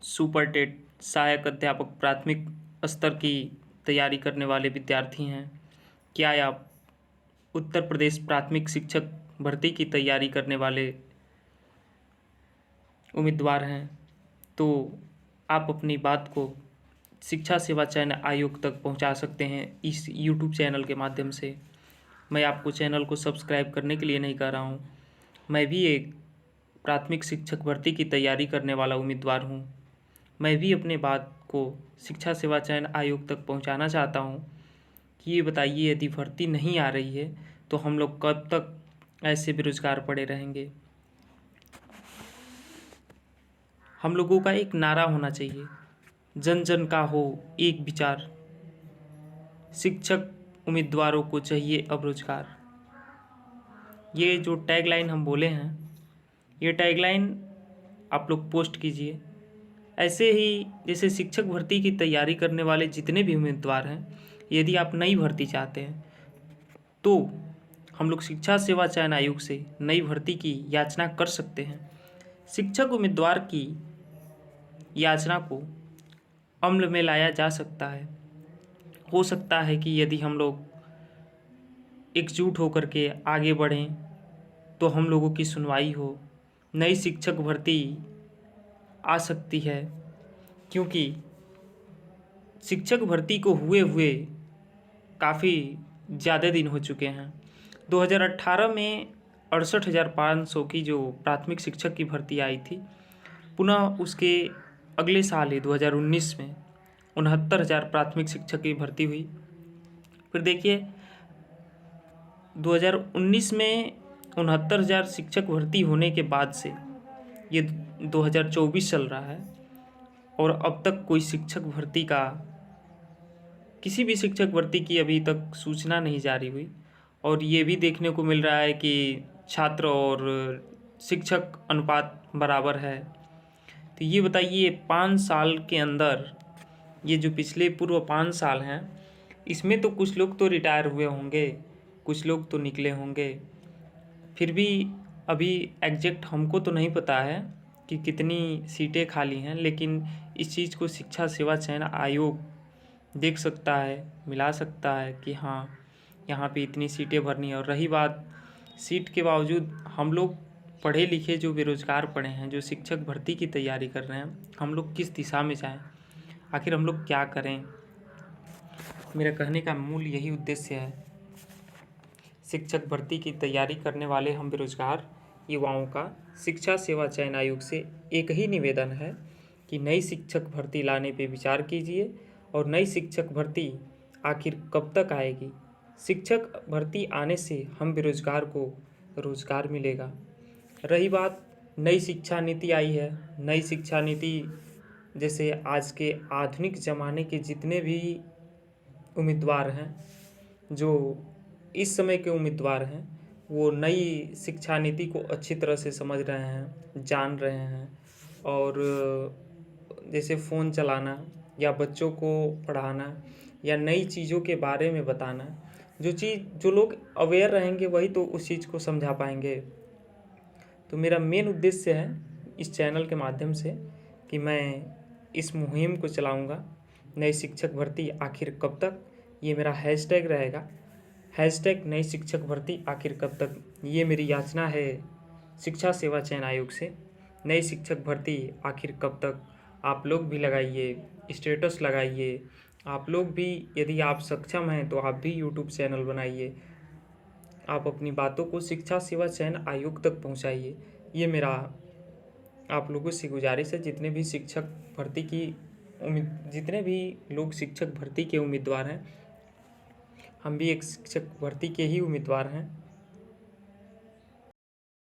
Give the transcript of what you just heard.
Super TET सहायक अध्यापक प्राथमिक स्तर की तैयारी करने वाले विद्यार्थी हैं। क्या आप उत्तर प्रदेश प्राथमिक शिक्षक भर्ती की तैयारी करने वाले उम्मीदवार हैं, तो आप अपनी बात को शिक्षा सेवा चयन आयोग तक पहुंचा सकते हैं इस यूट्यूब चैनल के माध्यम से। मैं आपको चैनल को सब्सक्राइब करने के लिए नहीं कह रहा हूं। मैं भी एक प्राथमिक शिक्षक भर्ती की तैयारी करने वाला उम्मीदवार हूं। मैं भी अपने बात को शिक्षा सेवा चयन आयोग तक पहुंचाना चाहता हूं कि ये बताइए, यदि भर्ती नहीं आ रही है तो हम लोग कब तक ऐसे बेरोजगार पड़े रहेंगे। हम लोगों का एक नारा होना चाहिए, जन जन का हो एक विचार, शिक्षक उम्मीदवारों को चाहिए अब रोजगार। ये जो टैगलाइन हम बोले हैं, ये टैगलाइन आप लोग पोस्ट कीजिए। ऐसे ही जैसे शिक्षक भर्ती की तैयारी करने वाले जितने भी उम्मीदवार हैं, यदि आप नई भर्ती चाहते हैं तो हम लोग शिक्षा सेवा चयन आयोग से नई भर्ती की याचना कर सकते हैं। शिक्षक उम्मीदवार की याचना को अमल में लाया जा सकता है। हो सकता है कि यदि हम लोग एकजुट होकर के आगे बढ़ें तो हम लोगों की सुनवाई हो, नई शिक्षक भर्ती आ सकती है। क्योंकि शिक्षक भर्ती को हुए काफ़ी ज़्यादा दिन हो चुके हैं। 2018 में 68,500 की जो प्राथमिक शिक्षक की भर्ती आई थी, पुनः उसके अगले साल ही 2019 में 69,000 प्राथमिक शिक्षक की भर्ती हुई। फिर देखिए 2019 में 69,000 शिक्षक भर्ती होने के बाद से ये 2024 चल रहा है और अब तक कोई शिक्षक भर्ती का, किसी भी शिक्षक भर्ती की अभी तक सूचना नहीं जारी हुई। और ये भी देखने को मिल रहा है कि छात्र और शिक्षक अनुपात बराबर है। तो ये बताइए, 5 साल के अंदर, ये जो पिछले पूर्व 5 साल हैं, इसमें तो कुछ लोग तो रिटायर हुए होंगे, कुछ लोग तो निकले होंगे। फिर भी अभी एग्जैक्ट हमको तो नहीं पता है कि कितनी सीटें खाली हैं, लेकिन इस चीज़ को शिक्षा सेवा चयन आयोग देख सकता है, मिला सकता है कि हाँ, यहाँ पे इतनी सीटें भरनी है। और रही बात सीट के बावजूद, हम लोग पढ़े लिखे जो बेरोजगार पड़े हैं, जो शिक्षक भर्ती की तैयारी कर रहे हैं, हम लोग किस दिशा में जाएं, आखिर हम लोग क्या करें। मेरा कहने का मूल यही उद्देश्य है। शिक्षक भर्ती की तैयारी करने वाले हम बेरोजगार युवाओं का शिक्षा सेवा चयन आयोग से एक ही निवेदन है कि नई शिक्षक भर्ती लाने पे विचार कीजिए। और नई शिक्षक भर्ती आखिर कब तक आएगी। शिक्षक भर्ती आने से हम बेरोजगार को रोजगार मिलेगा। रही बात, नई शिक्षा नीति आई है। नई शिक्षा नीति जैसे आज के आधुनिक ज़माने के जितने भी उम्मीदवार हैं, जो इस समय के उम्मीदवार हैं, वो नई शिक्षा नीति को अच्छी तरह से समझ रहे हैं, जान रहे हैं। और जैसे फ़ोन चलाना या बच्चों को पढ़ाना या नई चीज़ों के बारे में बताना, जो लोग अवेयर रहेंगे वही तो उस चीज़ को समझा पाएंगे। तो मेरा मेन उद्देश्य है इस चैनल के माध्यम से कि मैं इस मुहिम को चलाऊंगा, नई शिक्षक भर्ती आखिर कब तक, ये मेरा हैशटैग रहेगा, हैशटैग नई शिक्षक भर्ती आखिर कब तक। ये मेरी याचना है शिक्षा सेवा चयन आयोग से, नई शिक्षक भर्ती आखिर कब तक। आप लोग भी लगाइए, स्टेटस लगाइए। आप लोग भी, यदि आप सक्षम हैं तो आप भी यूट्यूब चैनल बनाइए। आप अपनी बातों को शिक्षा सेवा चयन आयोग तक पहुंचाइए। ये मेरा आप लोगों से गुजारिश है। जितने भी शिक्षक भर्ती की जितने भी लोग शिक्षक भर्ती के उम्मीदवार हैं, हम भी एक शिक्षक भर्ती के ही उम्मीदवार हैं।